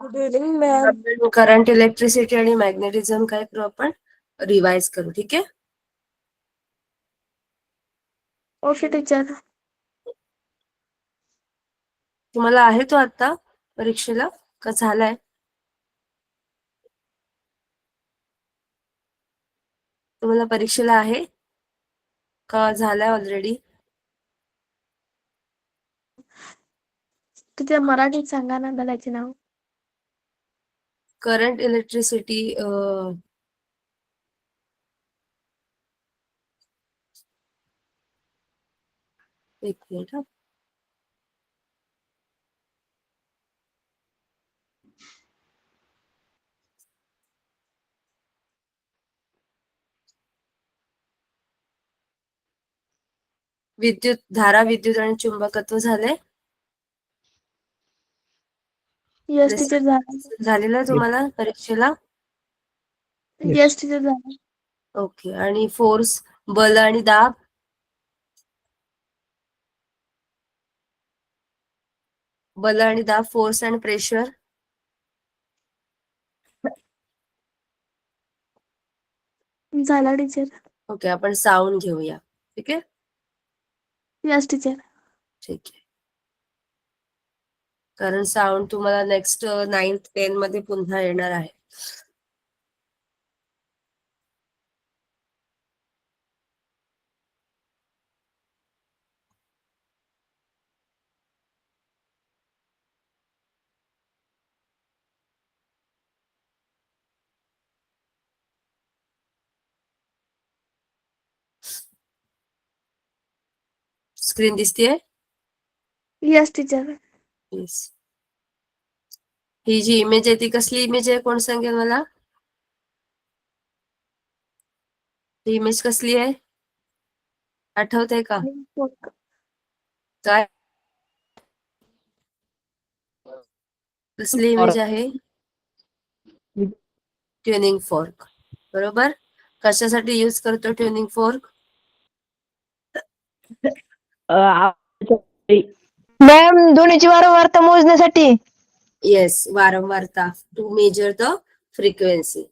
Good evening ma'am. Current, electricity आणि magnetism काय करू आपण रिवाइज करू. ठीक आहे. Okay teacher. तुम्हाला आहे तो आता परीक्षेला का झालाय? तुम्हाला परीक्षेला आहे का झालाय ऑलरेडी? टीचर मराठीत सांगा ना त्याचे नाव. करंट, इलेक्ट्रिसिटी, एक मिनिट हा. विद्युत धारा, विद्युत आणि चुंबकत्व झाले. यस टीचर झालं. झालेलं तुम्हाला परीक्षेला? यस टीचर झालं. ओके. आणि फोर्स, बल आणि दाब? बल आणि दाब, फोर्स अँड प्रेशर? झाला टीचर. ओके. आपण साऊंड घेऊया. ठीक आहे. Yes teacher. ठीक आहे. कारण साऊंड तुम्हाला नेक्स्ट 9th 10 मध्ये पुन्हा येणार आहे. स्क्रीन दिसतीये? Yes teacher. येस. ही जी इमेज आहे ती कसली इमेज आहे कोण सांगेल मला? ही इमेज कसली आहे आठवतंय का? काय कसली इमेज आहे? Tuning fork. बरोबर. कशासाठी यूज करतो ट्युनिंग फोर्क? मॅम ध्वनीची वारंवारता मोजण्यासाठी. येस, वारंवारता, टू मेजर द फ्रिक्वेन्सी.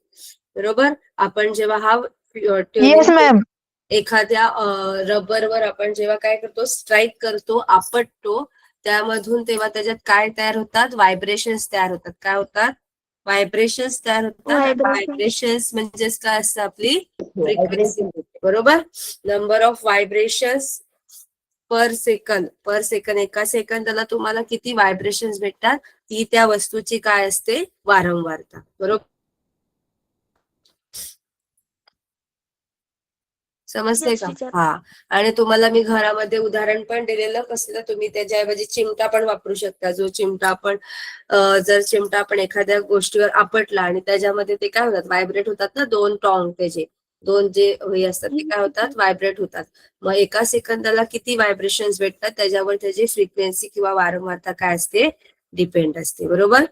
बरोबर. आपण जेव्हा हा येस मॅम. एखाद्या रबरवर आपण जेव्हा काय करतो स्ट्राईक करतो, आपटतो, त्यामधून तेव्हा त्याच्यात काय तयार होतात? व्हायब्रेशन्स तयार होतात. काय होतात? व्हायब्रेशन्स तयार होतात. व्हायब्रेशन्स म्हणजेच काय असतं? आपली फ्रिक्वेन्सी. बरोबर. Number of vibrations per second. Per second, एका सेकंदाला तुम्हाला किती व्हायब्रेशन्स भेटतात ती त्या वस्तूची काय असते? वारंवारता. बरोबर. समजते का? हा. आणि तुम्हाला मी घरामध्ये उदाहरण पण दिलेलं कसलं, तुम्ही त्याच्याऐवजी चिमटा पण वापरू शकता. जो चिमटा आपण जर चिमटा आपण एखाद्या गोष्टीवर आपटला आणि त्याच्यामध्ये ते काय होतात? व्हायब्रेट होतात ना, दोन टॉंग त्याचे दोन जे हे असतात ते काय होतात? व्हायब्रेट होतात. मग एका सेकंदाला किती व्हायब्रेशन्स भेटतात त्याच्यावर त्याची फ्रिक्वेन्सी किंवा वारंवारता काय असते? डिपेंड असते. बरोबर.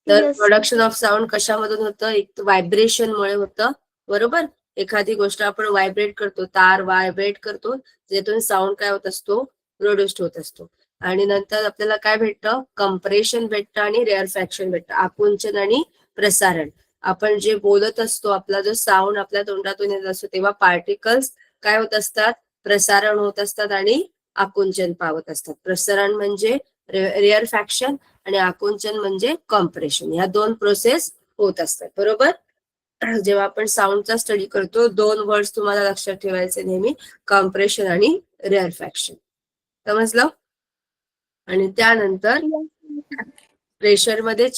तर प्रोडक्शन ऑफ साऊंड कशामधून होतं? एक व्हायब्रेशनमुळे होतं. बरोबर. एखादी गोष्ट आपण व्हायब्रेट करतो, तार व्हायब्रेट करतो, ज्यातून साऊंड काय होत असतो? प्रोड्युस्ड होत असतो. आणि नंतर आपल्याला काय भेटतं? कंप्रेशन भेटतं आणि रेअरफॅक्शन भेटतं. आकुंचन आणि प्रसारण. आपण जे बोलत असतो, आपला जो साऊंड आपल्या तोंडातून येत असतो तेव्हा पार्टिकल्स काय होत असतात? प्रसारण होत असतात आणि आकुंचन पावत असतात. प्रसारण म्हणजे रेअरफॅक्शन आणि आकुंचन म्हणजे कॉम्प्रेशन. ह्या दोन प्रोसेस होत असतात. बरोबर. जेव्हा आपण साऊंडचा स्टडी करतो, दोन वर्ड्स तुम्हाला लक्षात ठेवायचे नेहमी, कॉम्प्रेशन आणि रेअरफॅक्शन. समजलं. आणि त्यानंतर प्रेशरमध्ये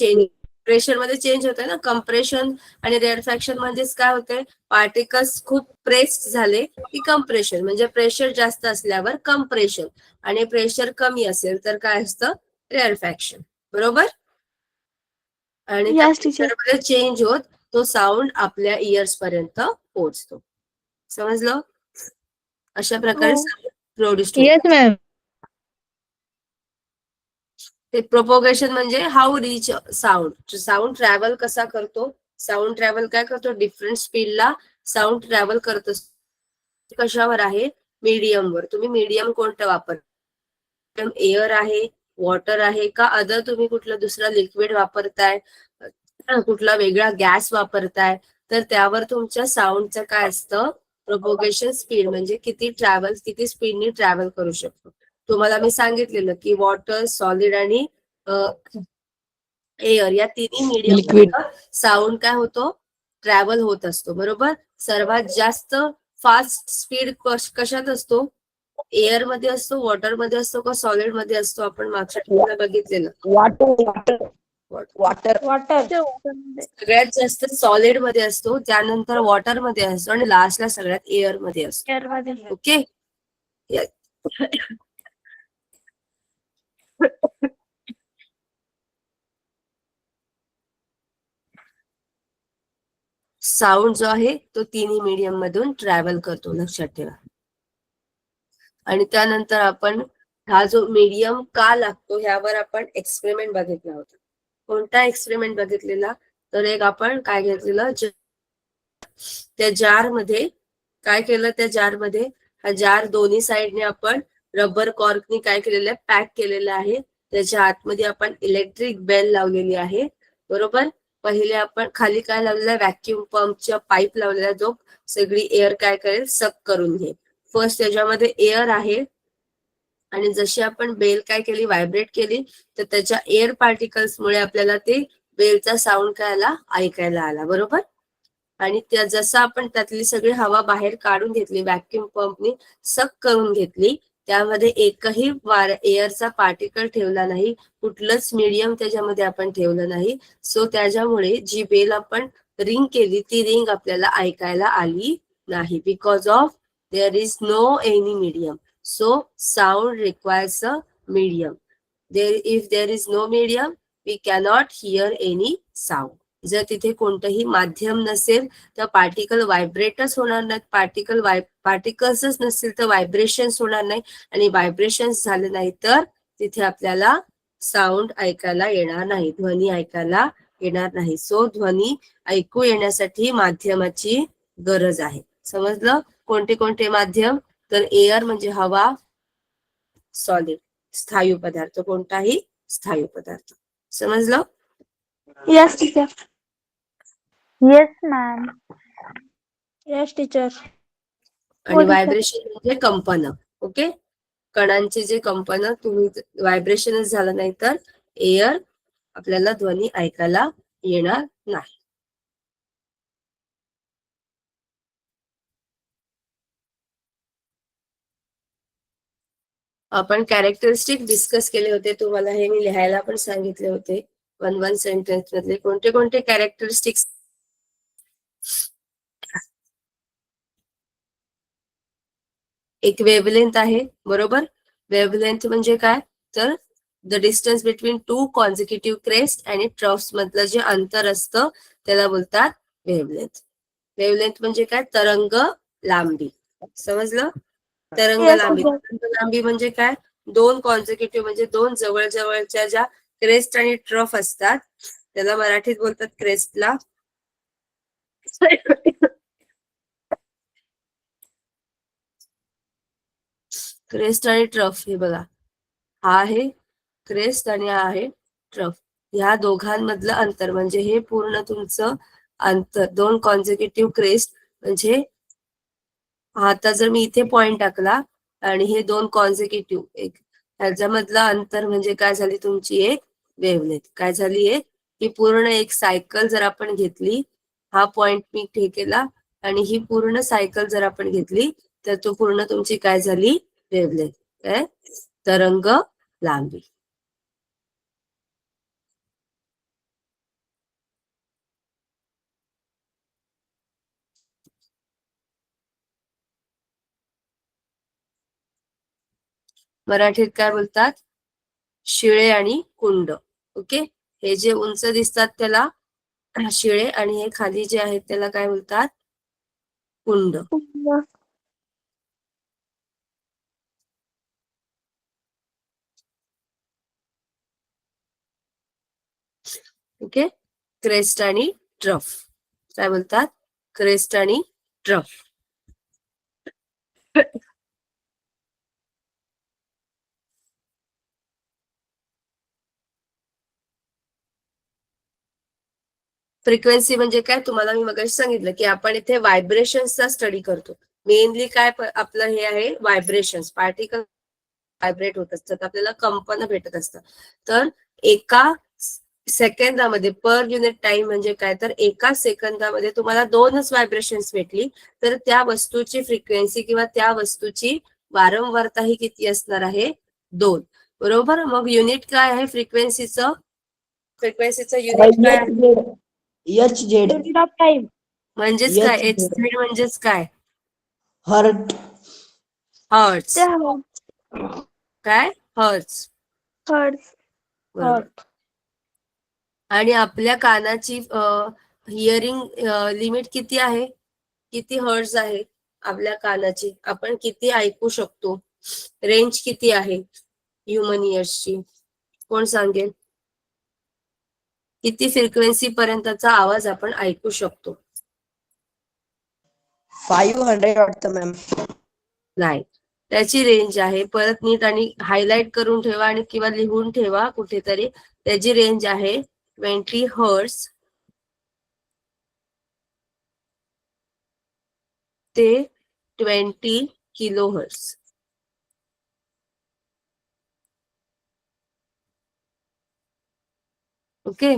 चेंज होतंय ना. कंप्रेशन आणि रेअरफॅक्शन म्हणजेच काय होतंय? पार्टिकल्स खूप प्रेस्ड झाले की कंप्रेशन, म्हणजे प्रेशर जास्त असल्यावर कंप्रेशन, आणि प्रेशर कमी असेल तर काय असतं? रेअरफॅक्शन. बरोबर. आणि त्या प्रेशरमध्ये चेंज होत तो साऊंड आपल्या इयर्स पर्यंत पोहोचतो. समजलं. अशा प्रकारे साऊंड प्रोड्युस्ड होतं. Yes ma'am. ते प्रोपोगेशन म्हणजे how reach sound. Sound travel कसा करतो? साऊंड ट्रॅव्हल काय करतो? डिफरंट स्पीडला साऊंड ट्रॅव्हल करत असतो कशावर आहे, मीडियमवर. तुम्ही मीडियम कोणतं वापरता, एअर आहे, वॉटर आहे का अदर तुम्ही कुठलं दुसरं लिक्विड वापरताय, कुठला वेगळा गॅस वापरताय, तर त्यावर तुमच्या साऊंडचं काय असतं, प्रोपोगेशन स्पीड म्हणजे किती स्पीडने ट्रॅव्हल करू शकतो. तुम्हाला मी सांगितलेलं की वॉटर, सॉलिड आणि एअर या तिन्ही मीडियम साऊंड काय होतो, ट्रॅव्हल होत असतो. बरोबर. सर्वात जास्त फास्ट स्पीड कशात असतो, एअर मध्ये असतो, वॉटर मध्ये असतो का सॉलिड मध्ये असतो. आपण मागच्या ठिकाणी बघितलेलं वॉटर सगळ्यात जास्त सॉलिड मध्ये असतो, त्यानंतर वॉटर मध्ये असतो आणि लास्टला सगळ्यात एअर मध्ये असतो. ओके. साऊंड जो आहे तो तिन्ही मीडियम मधून ट्रॅव्हल करतो, लक्षात ठेवा. आणि त्यानंतर आपण हा जो मीडियम का लागतो ह्यावर आपण एक्सपेरिमेंट बघितला होता. कोणता एक्सपेरिमेंट बघितलेला, तर एक आपण काय घेतलेलं, त्या जार मध्ये काय केलं, त्या जार मध्ये हा जार दोन्ही साईडने आपण रबर कॉर्कनी काय केलेलं आहे, पॅक केलेलं आहे. त्याच्या आतमध्ये आपण इलेक्ट्रिक बेल लावलेली आहे. बरोबर. पहिले आपण खाली काय लावलेलं आहे, व्हॅक्युम पंपच्या पाईप लावलेला, जो सगळी एअर काय करेल, सक करून घेईल. फर्स्ट त्याच्यामध्ये एअर आहे आणि जशी आपण बेल काय केली, व्हायब्रेट केली, तर त्याच्या एअर पार्टिकल्समुळे आपल्याला ते बेलचा साऊंड काय आला, ऐकायला आला. बरोबर. आणि त्या जसं आपण त्यातली सगळी हवा बाहेर काढून घेतली, व्हॅक्युम पंपनी सक करून घेतली, त्यामध्ये एकही एअरचा पार्टिकल ठेवला नाही, कुठलंच मीडियम त्याच्यामध्ये आपण ठेवलं नाही. सो त्याच्यामुळे जी बेल आपण रिंग केली ती रिंग आपल्याला ऐकायला आली नाही. Because of there is no any medium. So sound requires a medium. If there is no medium we cannot hear any sound. जर तिथे कोणतंही माध्यम नसेल तर पार्टिकल व्हायब्रेटच होणार नाहीत. पार्टिकल्सच नसतील तर व्हायब्रेशन्स होणार नाही, आणि व्हायब्रेशन्स झाले नाही तर तिथे आपल्याला साऊंड ऐकायला येणार नाही, ध्वनी ऐकायला येणार नाही. सो ध्वनी ऐकू येण्यासाठी माध्यमाची गरज आहे. समजलं. कोणते कोणते माध्यम, तर एअर म्हणजे हवा, सॉलिड स्थायू पदार्थ, कोणताही स्थायू पदार्थ. समजलं. Yes teacher. Yes ma'am. Yes teacher. आणि व्हायब्रेशन म्हणजे कंपन. ओके. कणांचे जे कंपन, तुम्ही व्हायब्रेशनच झालं नाही तर एअर आपल्याला ध्वनी ऐकायला येणार नाही. आपण कॅरेक्टरिस्टिक डिस्कस केले होते, तुम्हाला हे मी लिहायला पण सांगितले होते. 1 सेंटेन्स मधले कोणते कोणते कॅरेक्टरिस्टिक्स. एक वेव्हलेंथ आहे. बरोबर. वेव्हलेंथ म्हणजे काय, तर the distance between two consecutive crest आणि ट्रफ्स मधलं जे अंतर असतं त्याला बोलतात वेव्हलेंथ. वेव्हलेंथ म्हणजे काय, तरंग लांबी. समजलं. तरंग Yes, लांबी. teacher. तरंग लांबी म्हणजे काय, दोन कॉन्झिक्युटिव्ह म्हणजे दोन जवळ जवळच्या ज्या क्रेस्ट आणि ट्रफ असतात त्याला मराठीत बोलतात क्रेस्टला. क्रेस्ट आणि ट्रफ. हे बघा, हा आहे क्रेस्ट आणि हा आहे ट्रफ. ह्या दोघांमधलं अंतर म्हणजे हे पूर्ण तुमचं अंतर, दोन कॉन्झिक्युटिव्ह क्रेस्ट म्हणजे आता जर मी इथे पॉइंट टाकला आणि हे दोन कॉन्झिक्युटिव्ह एक, ह्याच्यामधलं अंतर म्हणजे काय झाली तुमची एक वेव्हलेंथ. काय झाली एक, ही पूर्ण एक सायकल जर आपण घेतली, हा पॉइंट मी हे केला आणि ही पूर्ण सायकल जर आपण घेतली तर तो पूर्ण तुमची काय झाली, वेव्हलेंथ. काय, तरंग लांबी. मराठीत काय बोलतात, शिळे आणि कुंड. ओके. हे जे उंच दिसतात त्याला शिळे आणि हे खाली जे आहेत त्याला काय बोलतात, कुंड. ओके. क्रेस्ट आणि ट्रफ काय बोलतात, क्रेस्ट आणि स्पेक्ट्रम. फ्रिक्वेन्सी म्हणजे काय तुम्हाला मी मगाशी सांगितलं की आपण इथे व्हायब्रेशन्सचा स्टडी करतो. मेनली काय आपलं हे आहे व्हायब्रेशन्स. पार्टिकल व्हायब्रेट होत असतात, आपल्याला कंपन भेटत असतं. तर एका सेकंदामध्ये पर युनिट टाइम म्हणजे काय, तर एका सेकंदामध्ये तुम्हाला 2च व्हायब्रेशन्स भेटली तर त्या वस्तूची फ्रिक्वेन्सी किंवा त्या वस्तूची वारंवारता ही किती असणार आहे, 2. बरोबर. मग युनिट काय आहे फ्रिक्वेन्सीचं? फ्रिक्वेन्सीचं युनिट काय आहे? HZ. Unit of time. म्हणजेच काय? HZ. HZ म्हणजेच काय? हर्ट. हर्ट्स. ते हर्ट्स. काय? हर्ट्स. हर्ट्स. बरोबर. हर्ट. आणि आपल्या कानाची हिअरिंग लिमिट किती आहे? किती हर्ट्स आहे आपल्या कानाची? आपण किती ऐकू शकतो? रेंज किती आहे ह्युमन इयर्सची? कोण सांगेल? किती फ्रिक्वेन्सी पर्यंतचा आवाज आपण ऐकू शकतो? 500 वाटतं मॅम. नाही, त्याची रेंज आहे. परत नीट आणि हायलाइट करून ठेवा आणि किंवा लिहून ठेवा कुठेतरी. त्याची रेंज आहे 20 हर्ट्स ते 20 किलो हर्ट्स. ओके.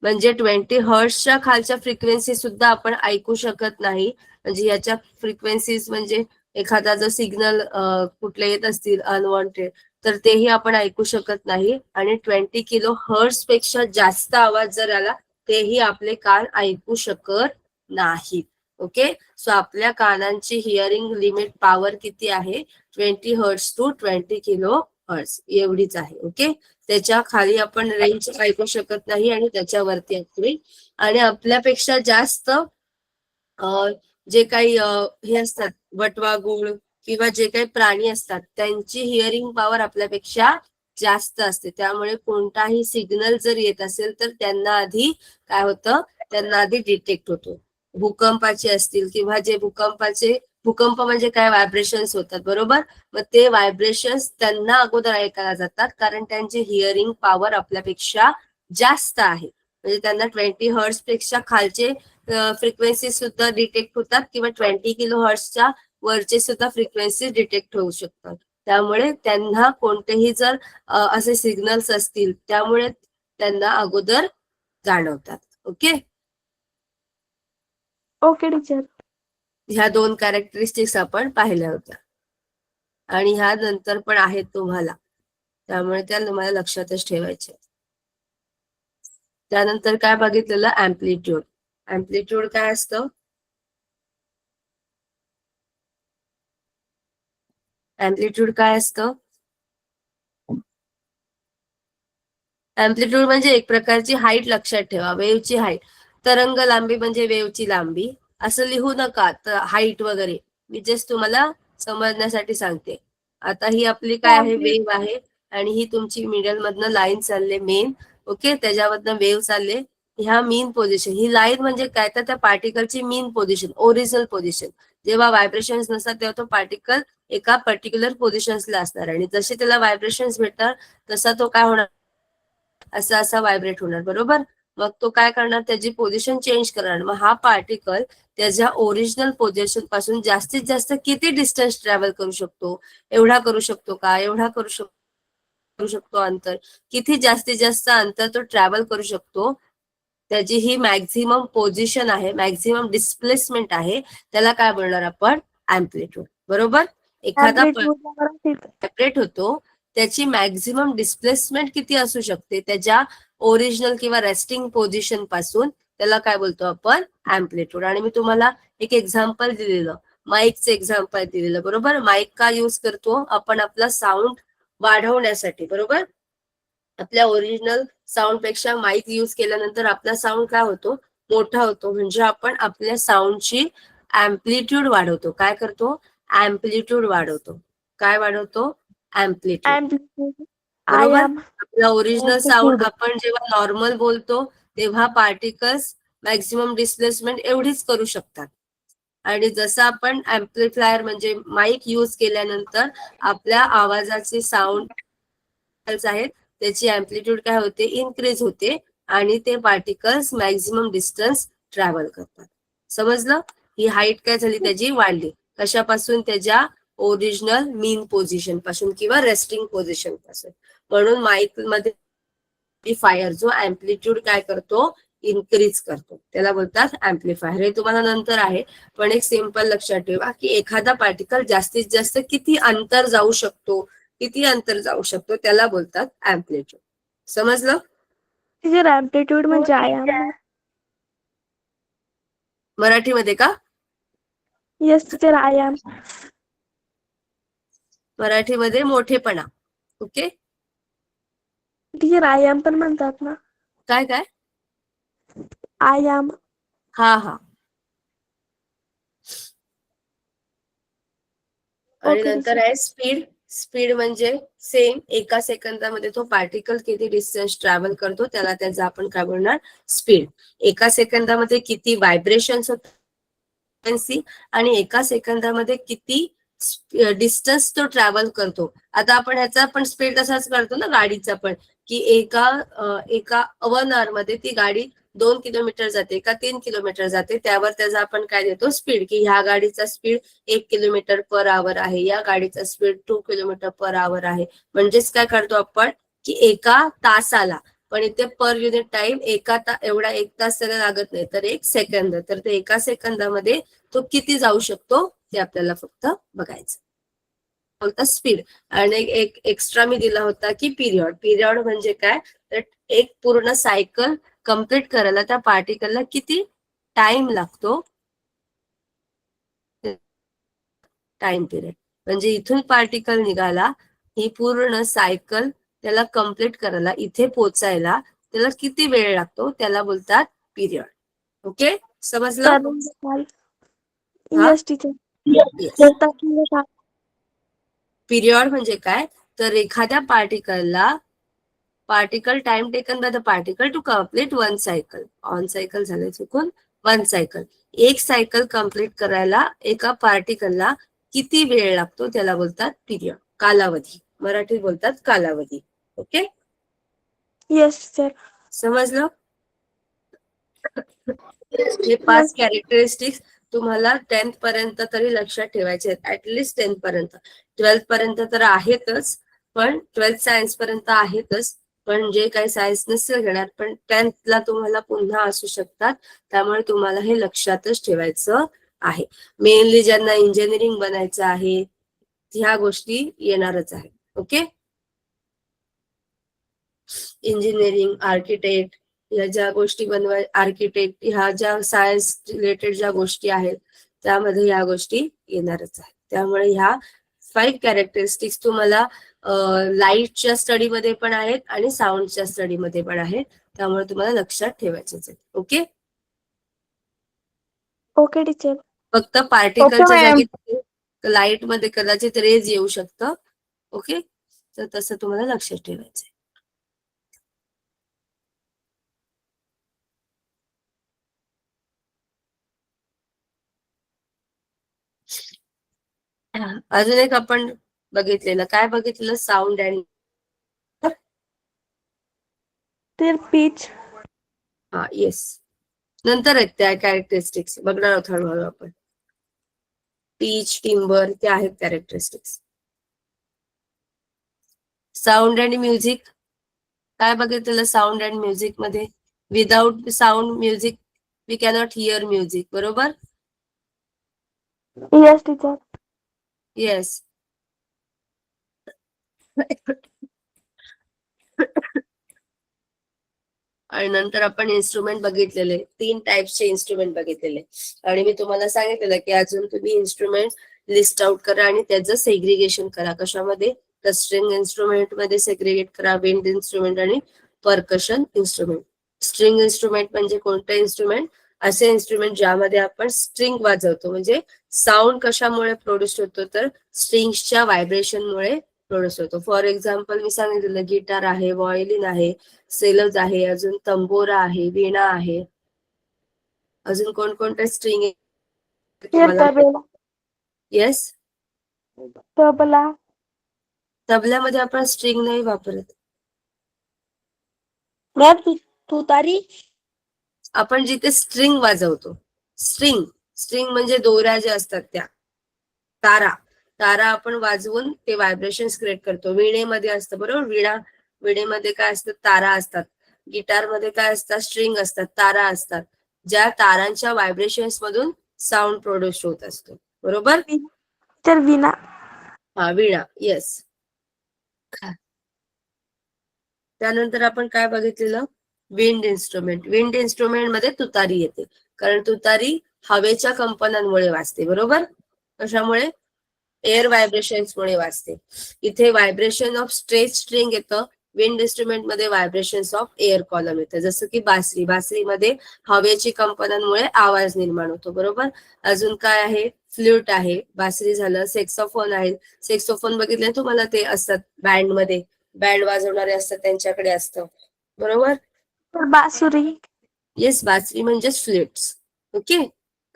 म्हणजे 20 हर्ट्सच्या खालच्या फ्रिक्वेन्सी सुद्धा आपण ऐकू शकत नाही. म्हणजे याच्या फ्रिक्वेन्सीज म्हणजे एखादा जर सिग्नल कुठले येत असतील अनवॉन्टेड तर तेही आपण ऐकू शकत नाही. आणि 20 किलो हर्ट्स पेक्षा जास्त आवाज जर आला तेही आपले कान ऐकू शकत नाहीत. ओके. सो आपल्या कानांची हिअरिंग लिमिट पॉवर किती आहे? 20 हर्ट्स टू 20 किलो हर्ट्स एवढीच आहे. ओके. त्याच्या खाली आपण रेंज ऐकू शकत नाही आणि त्याच्यावरती ऍक्च्युअली. आणि आपल्यापेक्षा जास्त जे काही हे असतात वटवाघूळ किंवा जे काही प्राणी असतात त्यांची हिअरिंग पॉवर आपल्यापेक्षा जास्त असते. त्यामुळे कोणताही सिग्नल जर येत असेल तर त्यांना आधी काय होतं, त्यांना आधी डिटेक्ट होतो. भूकंपाचे असतील किंवा जे भूकंप म्हणजे काय, व्हायब्रेशन्स होतात. बरोबर. मग ते व्हायब्रेशन्स त्यांना अगोदर ऐकायला जातात कारण त्यांची हिअरिंग पॉवर आपल्यापेक्षा जास्त आहे. म्हणजे त्यांना 20 हर्ट्स पेक्षा खालचे फ्रिक्वेन्सी सुद्धा डिटेक्ट होतात किंवा 20 किलो हर्ट्सच्या वरचे सुद्धा फ्रिक्वेन्सी डिटेक्ट होऊ शकतात. त्यामुळे त्यांना कोणतेही जर असे सिग्नल्स असतील त्यामुळे त्यांना अगोदर जाणवतात. ओके. Okay teacher. ह्या 2 कॅरेक्टरिस्टिक्स आपण पाहिल्या होत्या आणि ह्या नंतर पण आहेत तुम्हाला, त्यामुळे त्या तुम्हाला लक्षातच ठेवायचे. त्यानंतर काय बघितलेलं? अँप्लिट्यूड. अँप्लिट्यूड काय असतं? अँप्लिट्यूड काय असतं? अँप्लिट्यूड म्हणजे एक प्रकारची हाईट. लक्षात ठेवा, वेव्हची हाईट. तरंग लांबी म्हणजे वेव्हची लांबी. असं लिहू नका हाईट वगैरे, मी जस्ट तुम्हाला समजण्यासाठी सांगते. आता ही आपली काय आहे? वेव्ह आहे आणि ही तुमची मिडल मधनं लाईन चालले मेन. ओके. त्याच्यामधनं वेव्ह चालले. ह्या मीन पोझिशन, ही लाईन म्हणजे काय, तर त्या पार्टिकलची मीन पोझिशन, ओरिजिनल पोझिशन. जेव्हा व्हायब्रेशन्स नसतात तेव्हा तो पार्टिकल एका पर्टिक्युलर पोझिशन्सला असणार आणि जसे त्याला व्हायब्रेशन्स भेटतात तसा तो काय होणार, असा व्हायब्रेट होणार. बरोबर. मग तो काय करणार, त्याची पोझिशन चेंज करणार. मग हा पार्टिकल त्याच्या ओरिजिनल पोझिशन पासून जास्तीत जास्त किती डिस्टन्स ट्रॅव्हल करू शकतो? एवढा करू शकतो का? एवढा करू शकतो अंतर. किती जास्तीत जास्त अंतर तो ट्रॅव्हल करू शकतो, त्याची ही मॅक्झिमम पोझिशन आहे, मॅक्झिमम डिस्प्लेसमेंट आहे. त्याला काय बोलणार आपण? अँप्लिट्यूड. बरोबर. एखादा व्हायब्रेट होतो, त्याची मॅक्झिमम डिस्प्लेसमेंट किती असू शकते त्याच्या ओरिजिनल किंवा रेस्टिंग पोझिशन पासून, त्याला काय बोलतो आपण? अँप्लिट्यूड. आणि मी तुम्हाला एक एक्झाम्पल दिलेलं, माईकचं एक्झाम्पल दिलेलं. बरोबर. माईक का यूज करतो आपण? आपला साऊंड वाढवण्यासाठी. बरोबर. आपल्या ओरिजिनल साऊंड पेक्षा माईक यूज केल्यानंतर आपला साऊंड काय होतो? मोठा होतो. म्हणजे आपण आपल्या साऊंडची अँप्लिट्यूड वाढवतो. काय करतो? अँप्लिट्यूड वाढवतो. काय वाढवतो? अँप्लिट्यूड. बरोबर. आपला ओरिजिनल साऊंड आपण जेव्हा नॉर्मल बोलतो तेव्हा पार्टिकल्स मॅक्झिमम डिस्प्लेसमेंट एवढीच करू शकतात आणि जसं आपण ऍम्प्लिफायर म्हणजे माईक यूज केल्यानंतर आपल्या आवाजाचे साऊंड आहेत त्याची अँप्लिट्यूड काय होते, इन्क्रीज होते आणि ते पार्टिकल्स मॅक्झिमम डिस्टन्स ट्रॅव्हल करतात. समजलं? ही हाईट काय झाली त्याची, वाढली. कशापासून? त्याच्या ओरिजिनल मीन पोझिशन पासून किंवा रेस्टिंग पोझिशन पासून. म्हणून माईक मध्ये फायर जो अँप्लिट्यूड काय करतो, इन्क्रीज करतो, त्याला बोलतात अँप्लिफायर. हे तुम्हाला नंतर आहे, पण एक सिंपल लक्षात ठेवा की एखादा पार्टिकल जास्तीत जास्त किती अंतर जाऊ शकतो, त्याला बोलतात अँप्लिट्यूड. समजलं? टीचर ऍम्प्लिट्यूड म्हणजे आयाम. मराठीमध्ये का? येस टीचर, आयाम. मराठीमध्ये मोठेपणा. ओके. टीचर आयाम पण म्हणतात ना. काय काय? आयाम. हा हा. आणि ओके नंतर टीचर. आहे स्पीड. स्पीड म्हणजे सेम एका सेकंदामध्ये तो पार्टिकल किती डिस्टन्स ट्रॅव्हल करतो त्याला त्याचा आपण काय बोलणार, स्पीड. एका सेकंदामध्ये किती व्हायब्रेशन्स फ्रिक्वेन्सी आणि एका सेकंदामध्ये किती डिस्टन्स तो ट्रॅव्हल करतो. आता आपण ह्याचा पण स्पीड तसाच करतो ना गाडीचा पण, की एका 1 आवर मध्ये ती गाडी 2 किलोमीटर जाते का 3 किलोमीटर जाते, त्यावर त्याचा आपण काय देतो, स्पीड. की ह्या गाडीचा स्पीड 1 किलोमीटर पर आवर आहे, या गाडीचा स्पीड 2 किलोमीटर पर आवर आहे. म्हणजेच काय करतो आपण की एका तासाला, पण इथे पर युनिट टाइम एवढा 1 तास त्याला लागत नाही, तर 1 सेकंद. तर ते एका सेकंदामध्ये तो किती जाऊ शकतो ते आपल्याला फक्त बघायचं. बोलतात स्पीड. आणि एक एक्स्ट्रा मी दिला होता की पिरियड. पिरियड म्हणजे काय, तर एक पूर्ण सायकल कंप्लीट करायला त्या पार्टिकलला किती टाइम लागतो, टाइम पिरियड. म्हणजे इथून पार्टिकल निघाला, ही पूर्ण सायकल त्याला कंप्लीट करायला, इथे पोचायला त्याला किती वेळ लागतो त्याला बोलतात पिरियड. ओके, समजलं? हा? Yes teacher. Yes. Yes. Period म्हणजे काय, तर एखाद्या particle time taken by the particle to complete 1 cycle. One cycle झालं चुकून, 1 सायकल. एक सायकल कंप्लीट करायला एका पार्टिकलला किती वेळ लागतो त्याला बोलतात पिरियड, कालावधी. मराठीत बोलतात कालावधी. Okay, yes sir. समजलं? हे 5 कॅरेक्टरिस्टिक्स तुम्हाला 10th पर्यंत तरी लक्षात ठेवायचे आहेत, ऍटलिस्ट 10th पर्यंत. 12th पर्यंत तर आहेतच, पण 12th सायन्स पर्यंत आहेतच, पण जे काही सायन्स नसेल घेणार पण 10th ला तुम्हाला पुन्हा असू शकतात, त्यामुळे तुम्हाला हे लक्षातच ठेवायचं आहे. मेनली ज्यांना इंजिनिअरिंग बनायचं आहे ह्या गोष्टी येणारच आहेत. ओके, इंजिनिअरिंग, आर्किटेक्ट, या ज्या गोष्टी आर्किटेक्ट ह्या ज्या सायन्स रिलेटेड ज्या गोष्टी आहेत त्यामध्ये ह्या गोष्टी येणारच आहेत. त्यामुळे ह्या 5 कॅरेक्टरिस्टिक्स तुम्हाला लाईटच्या स्टडीमध्ये पण आहेत आणि साऊंडच्या स्टडीमध्ये पण आहेत, त्यामुळे तुम्हाला लक्षात ठेवायचेच आहेत. Okay, okay teacher. फक्त पार्टिकलच्या जागी लाईट मध्ये कदाचित रेज येऊ शकतं. ओके, तर तसं तुम्हाला लक्षात ठेवायचंय. अजून एक आपण बघितलेलं, काय बघितलेलं, साऊंड अँड पीच. हा येस, नंतर आहेत त्या कॅरेक्टरिस्टिक्स, बघणार आहोत हळूहळू आपण. पीच, टिम्बर, ते आहेत कॅरेक्टरिस्टिक्स. साऊंड अँड म्युझिक, काय बघितलेलं साऊंड अँड म्युझिक मध्ये, without sound music we cannot hear music, बरोबर? Yes teacher. येस. आणि नंतर आपण इन्स्ट्रुमेंट बघितलेले, 3 टाइप्सचे इन्स्ट्रुमेंट बघितलेले, आणि मी तुम्हाला सांगितलेलं की अजून तुम्ही इन्स्ट्रुमेंट लिस्ट आउट करा आणि त्याचं सेग्रिगेशन करा. कशामध्ये, तर स्ट्रिंग इन्स्ट्रुमेंट मध्ये सेग्रिगेट करा, विंड इन्स्ट्रुमेंट आणि परकशन इन्स्ट्रुमेंट. स्ट्रिंग इन्स्ट्रुमेंट म्हणजे कोणतं इन्स्ट्रुमेंट, असे इन्स्ट्रुमेंट ज्यामध्ये आपण स्ट्रिंग वाजवतो. म्हणजे साऊंड कशामुळे प्रोड्यूस होतो, तर स्ट्रिंग्सच्या व्हायब्रेशनमुळे प्रोड्यूस होतो. फॉर एक्झाम्पल मी सांगितलेलं गिटार आहे, व्हायोलिन आहे, सेलज आहे, अजून तंबोरा आहे, वीणा आहे, अजून कोणकोणते स्ट्रिंग तबला येस, तबला तबल्यामध्ये आपण स्ट्रिंग नाही वापरत. मॅम तुतारी आपण जिथे स्ट्रिंग वाजवतो, स्ट्रिंग स्ट्रिंग म्हणजे दोऱ्या ज्या असतात त्या, तारा तारा आपण वाजवून ते व्हायब्रेशन क्रिएट करतो. विणेमध्ये असतं बरोबर, विणेमध्ये काय असतं, तारा असतात. गिटारमध्ये काय असतात, स्ट्रिंग असतात, तारा असतात, ज्या तारांच्या व्हायब्रेशन्स मधून साऊंड प्रोड्यूस होत असतो. बरोबर, तर विना हा विणा, येस. त्यानंतर आपण काय बघितलेलं, विंड इन्स्ट्रुमेंट. विंड इन्स्ट्रुमेंट मध्ये तुतारी येते, कारण तुतारी हवेच्या कंपनांमुळे वाजते. बरोबर, कशामुळे, एअर व्हायब्रेशन्स मुळे वाजते. इथे व्हायब्रेशन ऑफ स्ट्रेच स्ट्रिंग येतं, विंड इन्स्ट्रुमेंट मध्ये व्हायब्रेशन्स ऑफ एअर कॉलम येतं. जसं की बासरीमध्ये हवेची कंपनांमुळे आवाज निर्माण होतो. बरोबर, अजून काय आहे, फ्ल्यूट आहे, बासरी झालं, सेक्सोफोन आहे. सेक्सोफोन बघितले तुम्हाला, ते असतात बँडमध्ये, बँड वाजवणारे असतात त्यांच्याकडे असतं. बरोबर, तर बासुरी येस, बासरी म्हणजेच फ्ल्युट्स. ओके,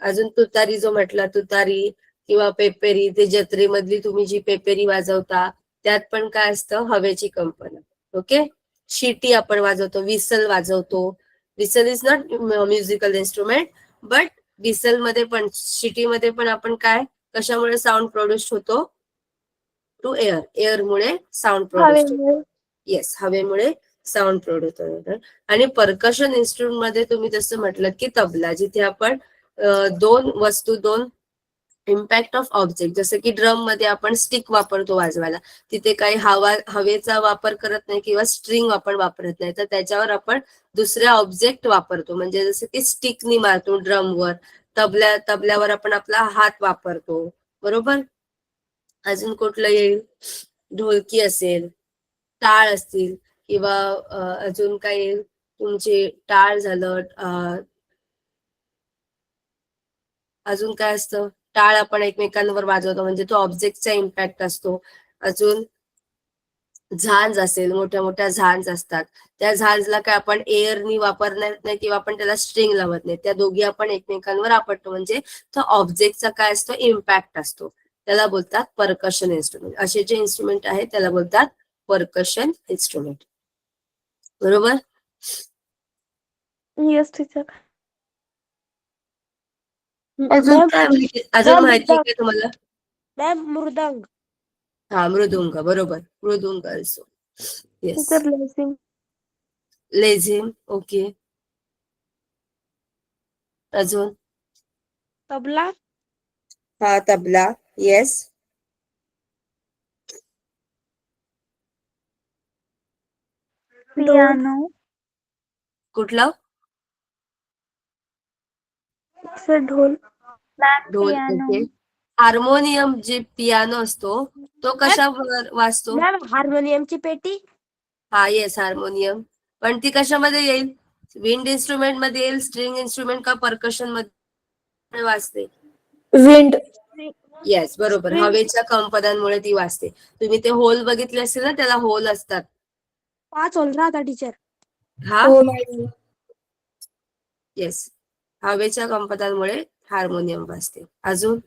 अजून तुतारी जो म्हटला, तुतारी किंवा पेपेरी, ते जत्रेमधली तुम्ही जी पेपेरी वाजवता त्यात पण काय असतं, हवेची कंपन. ओके, शिटी आपण वाजवतो, विसल वाजवतो. Whistle is not musical instrument, but whistle मध्ये पण, शिटीमध्ये पण आपण काय, कशामुळे साऊंड प्रोड्यूस होतो, टू एअरमुळे साऊंड प्रोड्यूस होतो. हवेमुळे येस, हवेमुळे साऊंड प्रोड्यूस होतं. आणि परकशन इन्स्ट्रुमेंट मध्ये तुम्ही जसं म्हटलं की तबला, जिथे आपण दोन वस्तू, दोन इम्पॅक्ट ऑफ ऑब्जेक्ट, जसं की ड्रम मध्ये आपण स्टिक वापरतो वाजवायला, तिथे काही हवेचा वापर करत नाही किंवा स्ट्रिंग आपण वापरत नाही, तर त्याच्यावर आपण दुसरे ऑब्जेक्ट वापरतो. म्हणजे जसं की स्टिकनी मारतो ड्रमवर, तबल्यावर आपण आपला हात वापरतो. बरोबर, अजून कुठलं येईल, ढोलकी असेल, टाळ असतील, किंवा अजून काही तुमचे टाळ झालं, अजून काय असतं, टाळ आपण एकमेकांवर वाजवतो म्हणजे तो ऑब्जेक्टचा इम्पॅक्ट असतो. अजून झांज असेल, मोठ्या मोठ्या झांज असतात, त्या झांजला काय आपण एअरनी वापरणार नाही किंवा आपण त्याला स्ट्रिंग लावत नाही, त्या दोघी आपण एकमेकांवर आपटतो, म्हणजे तो ऑब्जेक्टचा काय असतो, इम्पॅक्ट असतो. त्याला बोलतात परकशन इन्स्ट्रुमेंट. असे जे इन्स्ट्रुमेंट आहेत त्याला बोलतात परकशन इन्स्ट्रुमेंट. बरोबर, येस टीचर. अजून काय माहिती, अजून माहिती आहे का तुम्हाला? मॅम मृदंग हा, मृदुंग, बरोबर, मृदुंग असो. येस, टीचर लेझिम लेझिम, ओके. अजून, तबला हा, तबला, येस. पियानो, कुठला, सर ढोल मॅम ढोल, पियानो, ओके. हार्मोनियम जे पियानो असतो तो कशावर वाजतो? मॅम हार्मोनियमची पेटी हा, येस, हार्मोनियम. पण ती कशामध्ये येईल, विंड इन्स्ट्रुमेंट मध्ये येईल, स्ट्रिंग इन्स्ट्रुमेंट का परकशन मध्ये वाजते? Wind. येस, बरोबर, हवेच्या कंपनांमुळे ती वाजते. तुम्ही ते होल बघितले असेल ना, त्याला होल असतात. 5 होल राहता टीचर. हा, Oh my. येस, हवेच्या कंपनांमुळे हार्मोनियम वाजते. अजून,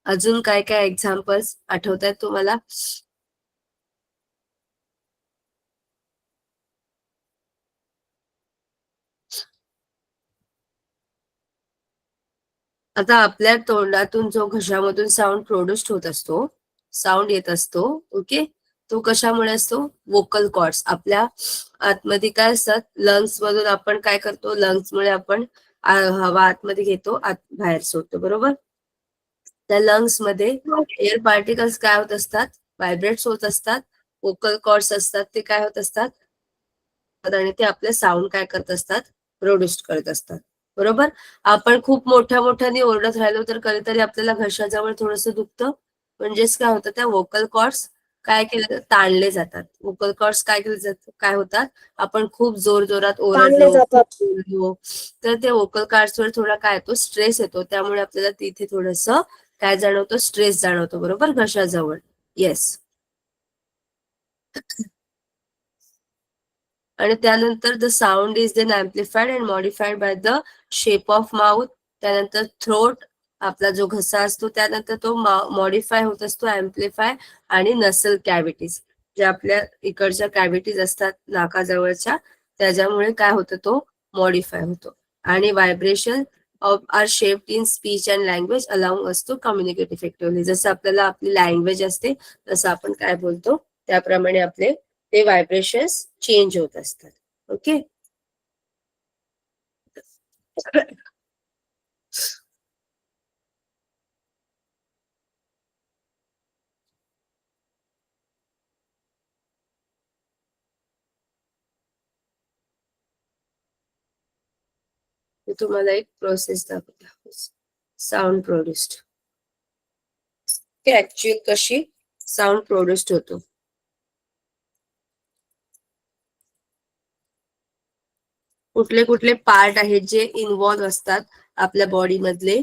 अजून काय काय एक्झाम्पल्स आठवत आहेत तुम्हाला? आता आपल्या तोंडातून जो घशामधून साऊंड प्रोड्यूस होत असतो, साऊंड येत असतो, ओके, तो कशामुळे असतो? Vocal cords. आपल्या आतमध्ये काय असतात, लंग्स मधून आपण काय करतो, लंग्स मुळे आपण हवा आतमध्ये घेतो, बाहेर सोडतो. बरोबर, त्या लंग्स मध्ये एअर पार्टिकल्स काय होत असतात, व्हायब्रेट्स होत असतात. वोकल कॉर्ड्स असतात ते काय होत असतात, आणि ते आपले साऊंड काय करत असतात, प्रोड्यूस करत असतात. बरोबर, आपण खूप मोठ्या मोठ्याने ओरडत राहिलो तर कधीतरी आपल्याला घशाजवळ थोडंसं दुखतं, म्हणजेच काय होतं, त्या वोकल कॉर्ड्स काय केले, ताणले जातात. वोकल कॉर्ड्स काय केले जातात, काय होतात, आपण खूप जोर जोरात ताणले ओरडलो, जातात. बोललो, तर ते वोकल कॉर्ड्सवर थोडा काय येतो, स्ट्रेस येतो. त्यामुळे आपल्याला तिथे थोडंसं काय जाणवतो, स्ट्रेस जाणवतो. बरोबर, घशाजवळ. येस, आणि त्यानंतर the sound is then amplified and modified by the shape of mouth. त्यानंतर थ्रोट आपला जो घसा असतो त्यानंतर तो मॉडिफाय होत असतो, अँप्लिफाय. आणि नसल कॅव्हिटीज, जे आपल्या इकडच्या कॅव्हिटीज असतात नाकाजवळच्या, त्याच्यामुळे काय होतं, तो मॉडिफाय होतो. आणि vibration are shaped in speech and language allowing us to communicate effectively. जसं आपल्याला आपली लँग्वेज असते तसं आपण काय बोलतो त्याप्रमाणे आपले ते व्हायब्रेशन्स चेंज होत असतात. ओके. मी तुम्हाला एक प्रोसेस दाखवते, साऊंड प्रोड्युस्ड. ऍक्च्युअल कशी साऊंड प्रोड्युस्ड होतो. कुठले कुठले पार्ट आहेत जे इन्व्हॉल्व असतात आपल्या बॉडी मधले.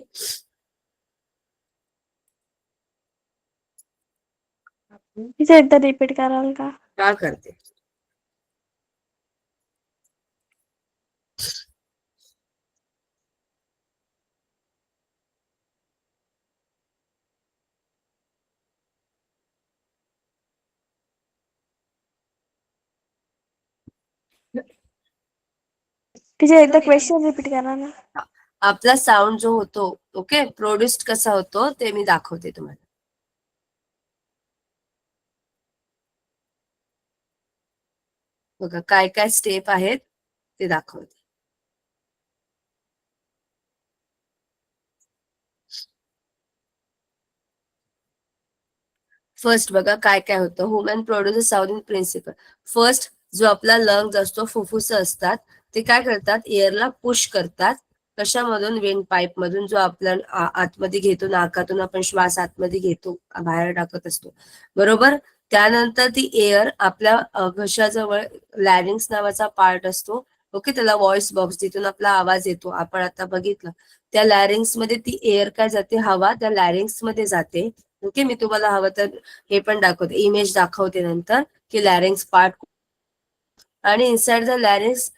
टीचर एकदा रिपीट कराल का? का करते. टीचर एकदा क्वेश्चन रिपीट करा ना. आपला साऊंड जो होतो, ओके, प्रोड्युस्ड कसा होतो ते मी दाखवते तुम्हाला. बघा काय काय स्टेप आहेत ते दाखवते. फर्स्ट बघा काय काय होतं. Human produce sound in principle. First जो आपला लंग्स असतो, फुफ्फुस असतात, ते काय करतात, एअरला पुश करतात. कशामधून? वेन पाईप मधून, जो आपला आतमध्ये घेतो, नाकातून आपण श्वास आतमध्ये घेतो, बाहेर टाकत असतो, बरोबर. त्यानंतर ती एअर आपल्या घशाजवळ लॅरिंग्स नावाचा पार्ट असतो, ओके, त्याला व्हॉइस बॉक्स, जिथून आपला आवाज येतो, आपण आता बघितलं. त्या लॅरिंग्स मध्ये ती एअर काय जाते, हवा त्या लॅरिंग्स मध्ये जाते. ओके, मी तुम्हाला हवं तर हे पण दाखवते, इमेज दाखवते नंतर, की लॅरिंग्स पार्ट. आणि इनसाइड द लॅरिंग्स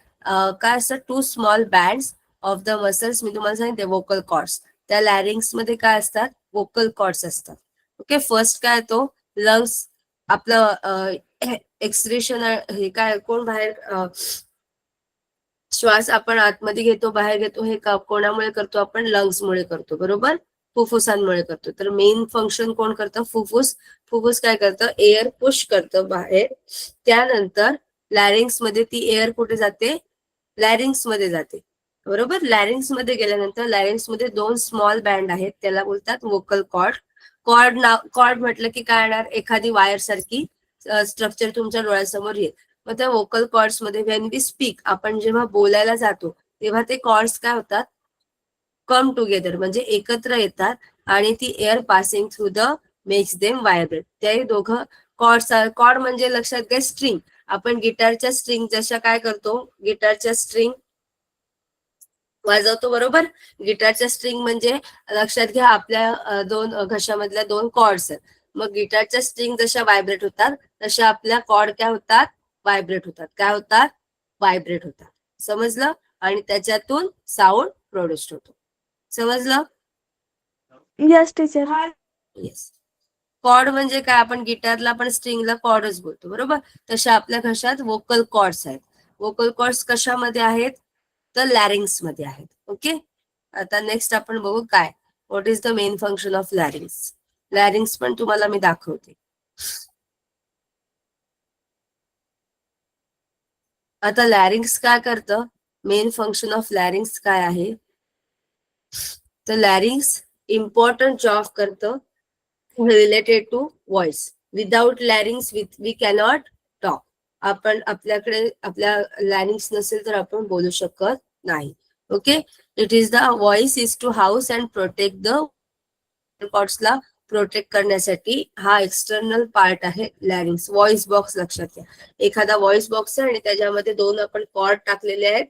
काय असतं, 2 small bands of the muscles. मी तुम्हाला सांगितले वोकल कॉर्ड्स. त्या लॅरिंग्स मध्ये काय असतात, वोकल कॉर्ड्स असतात. ओके. फर्स्ट काय तो लंग्स, आपलं एक्सप्रेशन हे काय, कोण बाहेर श्वास आपण आतमध्ये घेतो, बाहेर घेतो, हे कोणामुळे करतो आपण, लंग्समुळे करतो, बरोबर, फुफ्फुसांमुळे करतो. तर मेन फंक्शन कोण करतं, फुफ्फुस. फुफ्फुस काय करतं, एअर पुश करतं बाहेर. त्यानंतर लॅरिंग्स मध्ये ती एअर कुठे जाते, लॅरिंग्स मध्ये जाते, बरोबर. लॅरिंग्स मध्ये गेल्यानंतर लॅरिंग्स मध्ये 2 स्मॉल बँड आहेत, त्याला बोलतात वोकल कॉर्ड. कॉर्ड म्हटलं की काय येणार, एखादी वायर सारखी स्ट्रक्चर तुमच्या डोळ्यासमोर येईल. मग त्या वोकल कॉर्ड्स मध्ये व्हेन वी स्पीक, आपण जेव्हा बोलायला जातो तेव्हा ते कॉर्ड्स काय होतात, कम टुगेदर, म्हणजे एकत्र येतात. आणि ती air passing through the makes them vibrate. ते दोघं कॉर्ड म्हणजे लक्षात घ्या, स्ट्रिंग. आपण गिटारच्या स्ट्रिंग जशा काय करतो, गिटारच्या स्ट्रिंग वाजवतो, बरोबर. गिटारच्या स्ट्रिंग म्हणजे लक्षात घ्या, आपल्या दोन घशामधल्या 2 कॉर्ड्स आहेत. मग गिटारच्या स्ट्रिंग जशा व्हायब्रेट होतात तशा आपल्या कॉर्ड काय होतात, व्हायब्रेट होतात. काय होतात, व्हायब्रेट होतात. समजलं. आणि त्याच्यातून साऊंड प्रोड्युस्ड होतो. समजलं. Yes teacher. येस. कॉर्ड म्हणजे काय, आपण गिटारला पण स्ट्रिंगला कॉर्डच बोलतो, बरोबर. तशा आपल्या घशात वोकल कॉर्ड्स आहेत. वोकल कॉर्ड्स कशामध्ये आहेत, तर लॅरिंग्स मध्ये आहेत. ओके. आता नेक्स्ट आपण बघू काय, what is the main function of larynx. Larynx पण तुम्हाला मी दाखवते. आता लॅरिंग्स काय करतं, मेन फंक्शन ऑफ लॅरिंग्स काय आहे, तर लॅरिंग्स इम्पॉर्टंट जॉब करतं related to voice. Without larynx we cannot talk. आपण आपल्याकडे आपल्या लॅरिंग्स नसेल तर आपण बोलू शकत नाही. Okay. It is the voice is to house and protect the कॉर्ड्सला प्रोटेक्ट करण्यासाठी हा एक्सटर्नल पार्ट आहे लॅरिंग्स. व्हॉइस बॉक्स लक्षात घ्या, एखादा व्हॉइस बॉक्स आहे आणि त्याच्यामध्ये 2 आपण कॉर्ड टाकलेले आहेत.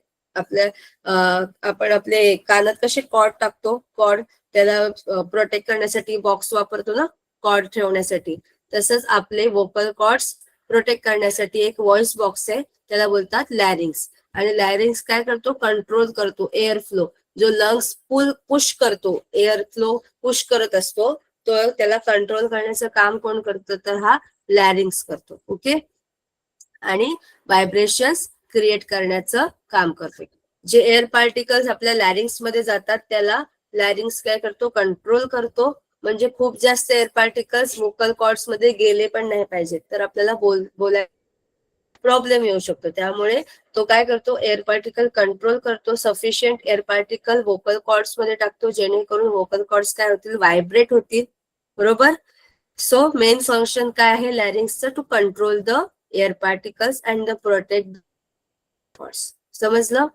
आपण आपले कानात कसे कॉर्ड टाकतो, कॉर्ड त्याला प्रोटेक्ट करण्यासाठी बॉक्स वापरतो ना, कॉर्ड ठेवण्यासाठी. तसंच आपले वोकल कॉर्ड्स प्रोटेक्ट करण्यासाठी एक व्हॉइस बॉक्स आहे, त्याला बोलतात लॅरिंग्स. आणि लॅरिंग्स काय करतो, कंट्रोल करतो एअर फ्लो. जो लंग्स पुश करतो, एअर फ्लो पुश करत असतो, तो त्याला कंट्रोल करण्याचं काम कोण करतं, तर हा लॅरिंग्स करतो. ओके. आणि व्हायब्रेशन्स क्रिएट करण्याचं काम करतो. जे एअर पार्टिकल्स आपल्या लॅरिंग्स मध्ये जातात त्याला लॅरिंग्स काय करतो, कंट्रोल करतो. म्हणजे खूप जास्त एअर पार्टिकल्स वोकल कॉर्ड्स मध्ये गेले पण नाही पाहिजेत, तर आपल्याला बोलायला प्रॉब्लेम येऊ शकतो. त्यामुळे तो काय करतो, एअर पार्टिकल कंट्रोल करतो. Sufficient air particle vocal cords मध्ये टाकतो, जेणेकरून वोकल कॉर्ड्स काय होतील, व्हायब्रेट होतील. बरोबर. सो मेन फंक्शन काय आहे लॅरिंग्सचं, to control the air particles and the protect cords. समजलं.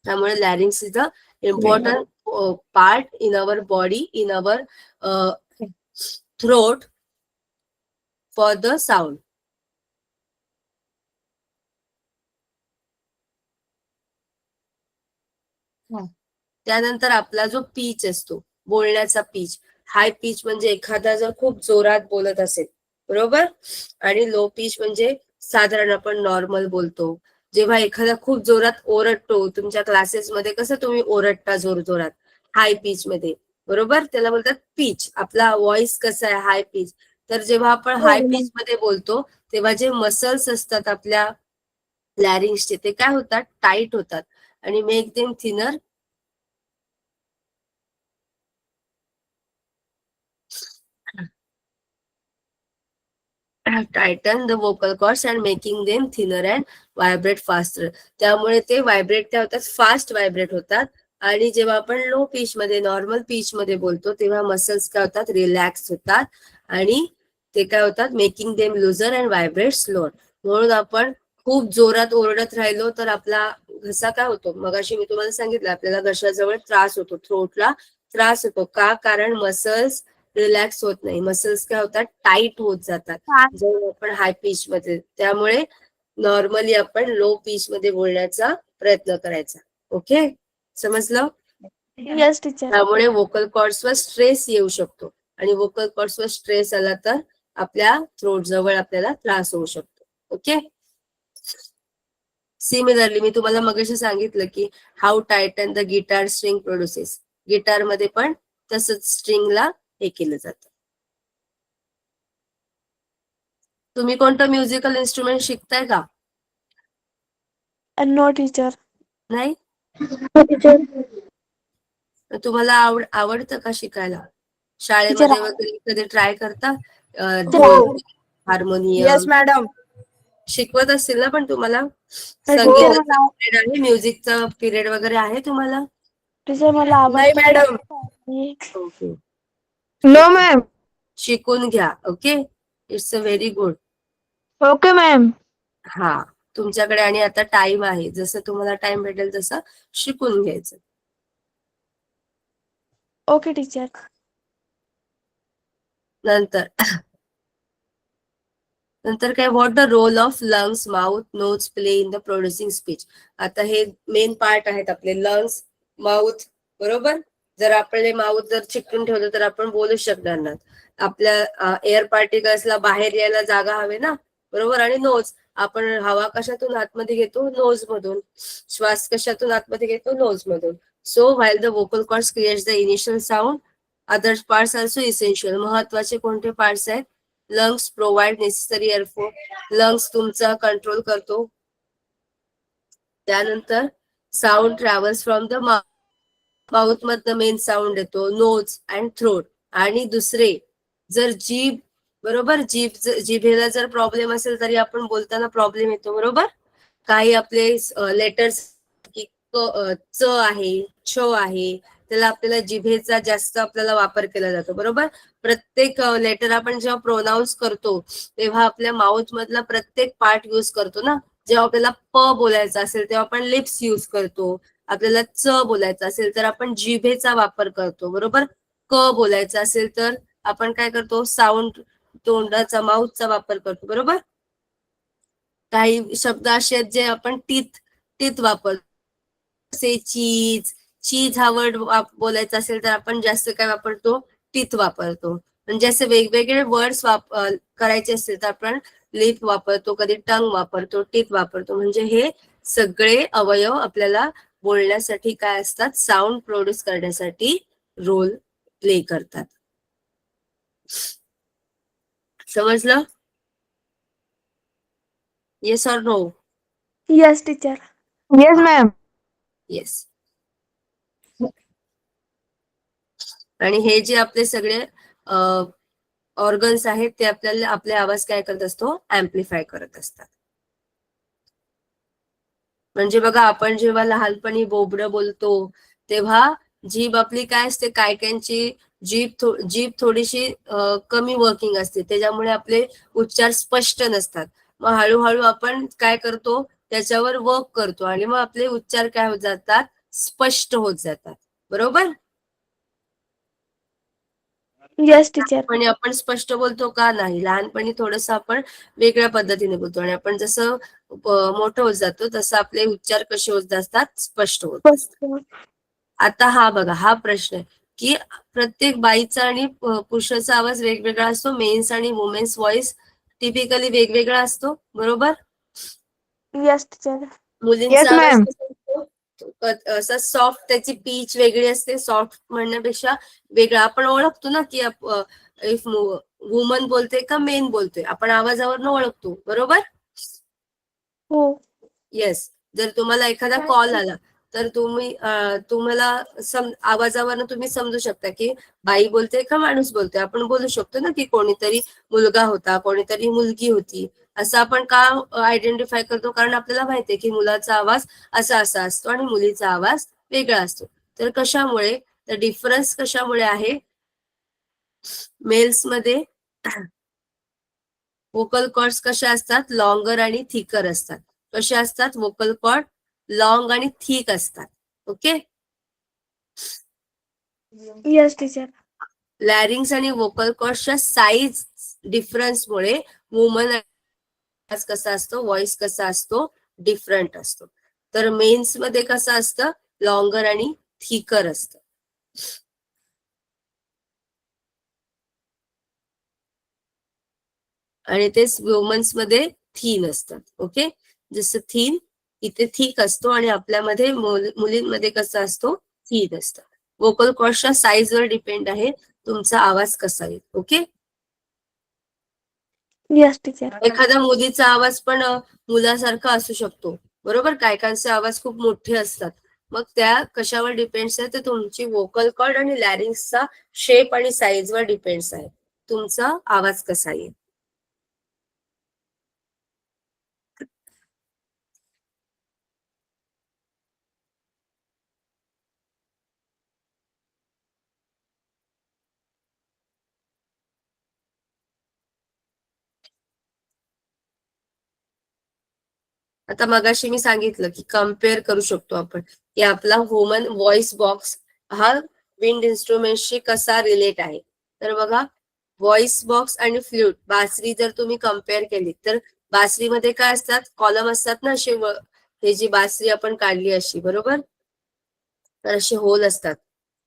त्यामुळे larynx is the important part in our body, in our throat for the sound. त्यानंतर आपला जो पीच असतो, बोलण्याचा पीच, हाय पीच म्हणजे एखादा जर खूप जोरात बोलत असेल, बरोबर, आणि लो पीच म्हणजे साधारण आपण नॉर्मल बोलतो. जेव्हा एखादा खूप जोरात ओरडतो, तुमच्या क्लासेसमध्ये कसं तुम्ही ओरडता जोर जोरात हाय पीच मध्ये, बरोबर, त्याला बोलतात पीच. आपला व्हॉइस कसा आहे, हाय पीच. तर जेव्हा आपण हाय पीच मध्ये बोलतो तेव्हा जे मसल्स असतात आपल्या लॅरिंग्सचे ते काय होतात, टाईट होतात आणि make them thinner. Titan the vocal cords and making them thinner and vibrate faster. त्यामुळे ते व्हायब्रेट काय होतात, फास्ट व्हायब्रेट होतात. आणि जेव्हा आपण लो पीच मध्ये, नॉर्मल पीच मध्ये बोलतो तेव्हा मसल्स काय होतात, रिलॅक्स होतात आणि ते काय होतात, making them loser and vibrate slower. म्हणून आपण खूप जोरात ओरडत राहिलो तर आपला घसा काय होतो, मगाशी मी तुम्हाला सांगितलं, आपल्याला घशाजवळ त्रास होतो, थ्रोटला त्रास होतो. का, कारण मसल्स रिलॅक्स होत नाही, मसल्स काय होतात, टाईट होत जातात जेव्हा आपण हाय पीच मध्ये. त्यामुळे नॉर्मली आपण लो पीच मध्ये बोलण्याचा प्रयत्न करायचा. ओके, समजलं. Yes teacher. त्यामुळे वोकल कॉर्ड्सवर स्ट्रेस येऊ शकतो आणि वोकल कॉर्ड्सवर स्ट्रेस आला तर आपल्या थ्रोट जवळ आपल्याला त्रास होऊ शकतो. ओके. सिमिलरली मी तुम्हाला मगाशी सांगितलं की how Titan the guitar string produces. Guitar मध्ये पण तसंच स्ट्रिंगला हे केलं जातं. तुम्ही कोणतं म्युझिकल इन्स्ट्रुमेंट शिकताय का? No teacher. नाही. तुम्हाला आवडतं का शिकायला? टीचर शाळेमध्ये वगैरे कधी ट्राय करता? हो. Harmonium yes madam. शिकवत असतील ना पण तुम्हाला? टीचर संगीताचा पिरियड आहे, म्युझिकचा पिरियड वगैरे आहे तुम्हाला? टीचर मला नाही आवडतं. मॅडम. Okay, no ma'am. शिकून घ्या. Okay, it's a very good. Okay ma'am. हा, तुमच्याकडे आणि आता टाइम आहे, जसं तुम्हाला टाइम भेटेल तसं शिकून घ्यायचं. Okay teacher. नंतर काय, what the role of lungs, mouth, nose play in the producing speech. आता हे मेन पार्ट आहेत आपले, लंग्स, माउथ, बरोबर. जर आपले माउथ जर चिकटून ठेवलं तर आपण बोलू शकणार नाही. आपल्या एअर पार्टिकल्सला बाहेर यायला जागा हवी ना, बरोबर. आणि नोज, आपण हवा कशातून आतमध्ये घेतो, नोज मधून. श्वास कशातून आतमध्ये घेतो, नोज मधून. So while the vocal cords creates the initial sound, other parts also essential. महत्वाचे कोणते पार्ट्स आहेत? लंग्स प्रोव्हाइड नेसेसरी एअरफ्लो, लंग्स तुमचा कंट्रोल करतो. त्यानंतर sound travels from the mouth मधनं मेन साऊंड येतो, नोज अँड थ्रोट. आणि दुसरे, जर जीभ, बरोबर, जिभेला जर प्रॉब्लेम असेल तरी आपण बोलताना प्रॉब्लेम येतो, बरोबर. काही आपले लेटर्स च आहे, छ आहे, त्याला आपल्याला जिभेचा जास्त आपल्याला वापर केला जातो, बरोबर. प्रत्येक लेटर आपण जेव्हा प्रोनाऊन्स करतो तेव्हा आपल्या माउथ मधला प्रत्येक पार्ट युज करतो ना. जेव्हा आपल्याला प बोलायचं असेल तेव्हा आपण लिप्स युज करतो. आपल्याला च बोलायचं असेल तर आपण जिभेचा वापर करतो, बरोबर. क बोलायचं असेल तर आपण काय करतो, साऊंड, तोंडाचा, माउथचा वापर करतो, बरोबर. काही शब्द असे आहेत जे आपण टीथ वापरतो. चीज, चीज हा वर्ड बोलायचा असेल तर आपण जास्त काय वापरतो, टीथ वापरतो. म्हणजे असे वेगवेगळे वर्ड्स करायचे असेल तर आपण लिप वापरतो, कधी टंग वापरतो, टीथ वापरतो. म्हणजे हे सगळे अवयव आपल्याला बोलण्यासाठी काय असतात, साऊंड प्रोड्यूस करण्यासाठी रोल प्ले करतात. समजलं? Yes or no? Yes teacher. Yes, ma'am. Yes. आणि हे जे आपले सगळे ऑर्गन्स आहेत ते आपल्याला आपले आवाज काय करत असतो, ऍम्प्लिफाय करत असतात. म्हणजे बघा, आपण जेव्हा लहानपणी बोबडं बोलतो तेव्हा जीभ आपली काय असते, कायकांची जीभ थोडीशी कमी वर्किंग असते, त्याच्यामुळे आपले उच्चार स्पष्ट नसतात. मग हळूहळू आपण काय करतो, त्याच्यावर वर्क करतो आणि मग आपले उच्चार काय होत जातात, स्पष्ट होत जातात. बरोबर? Yes teacher. पण आपण स्पष्ट बोलतो का? नाही. लहानपणी थोडस आपण वेगळ्या पद्धतीने बोलतो आणि आपण जसं मोठं होत जातो तसं आपले उच्चार कसे होत असतात, स्पष्ट होत असतात. आता हा बघा, हा प्रश्न आहे की प्रत्येक बाईचा आणि पुरुषाचा आवाज वेगवेगळा असतो. मेन्स आणि वुमेन्स व्हॉइस टिपिकली वेगवेगळा असतो. बरोबर? Yes teacher. मुलींचा Yes, आवाज ma'am. कसा असतो, असा सॉफ्ट, त्याची पीच वेगळी असते. सॉफ्ट म्हणण्यापेक्षा वेगळा आपण ओळखतो ना की इफ वुमन बोलते का मेन बोलते, आपण आवाजावरनं ओळखतो. बरोबर? हो. येस. जर तुम्हाला एखादा कॉल आला तर तुम्हाला आवाजावरनं तुम्ही समजू शकता की बाई बोलते का माणूस बोलते. आपण बोलू शकतो ना की कोणीतरी मुलगा होता, कोणीतरी मुलगी होती. असं आपण का आयडेंटिफाय करतो? कारण आपल्याला माहितीये की मुलाचा आवाज असा असा असतो आणि मुलीचा आवाज वेगळा असतो. तर कशामुळे, तर डिफरन्स कशामुळे आहे, मेल्स मध्ये वोकल कॉर्ड्स कशा असतात, लॉंगर आणि थिकर असतात. कसे असतात, वोकल कॉर्ड लॉंग आणि थिक असतात. ओके. Yes teacher. लॅरिंग्स आणि वोकल कॉर्ड्सच्या साईज डिफरन्समुळे वुमन आवाज कसा असतो, व्हॉइस कसा असतो, डिफरंट असतो. तर मेन्स मध्ये कसं असतं, लॉंगर आणि थिकर असतं. आणि तेच वुमन्स मध्ये थीन असतात. ओके. जसं थीन इथे थिक असतो आणि आपल्यामध्ये मुलींमध्ये कसं असतो, थीन असतं. वोकल कॉर्ड्सच्या साईजवर डिपेंड आहे तुमचा आवाज कसा येईल. ओके. Yes teacher. एखाद्या मुलीचा आवाज पण मुलासारखा असू शकतो. बरोबर? कायकांचे आवाज खूप मोठे असतात. मग त्या कशावर डिपेंड्स आहे, तर तुमची वोकल कॉर्ड आणि लॅरिंग्सचा शेप आणि साईजवर डिपेंड्स आहे तुमचा आवाज कसा येईल. आता मगाशी मी सांगितलं की कम्पेअर करू शकतो आपण की आपला ह्युमन व्हॉइस बॉक्स हा विंड इन्स्ट्रुमेंटशी कसा रिलेट आहे. तर बघा, व्हॉइस बॉक्स आणि फ्ल्यूट, बासरी जर तुम्ही कम्पेअर केली तर बासरीमध्ये काय असतात, कॉलम असतात ना असे, हे जी बासरी आपण काढली अशी, बरोबर, तर असे होल असतात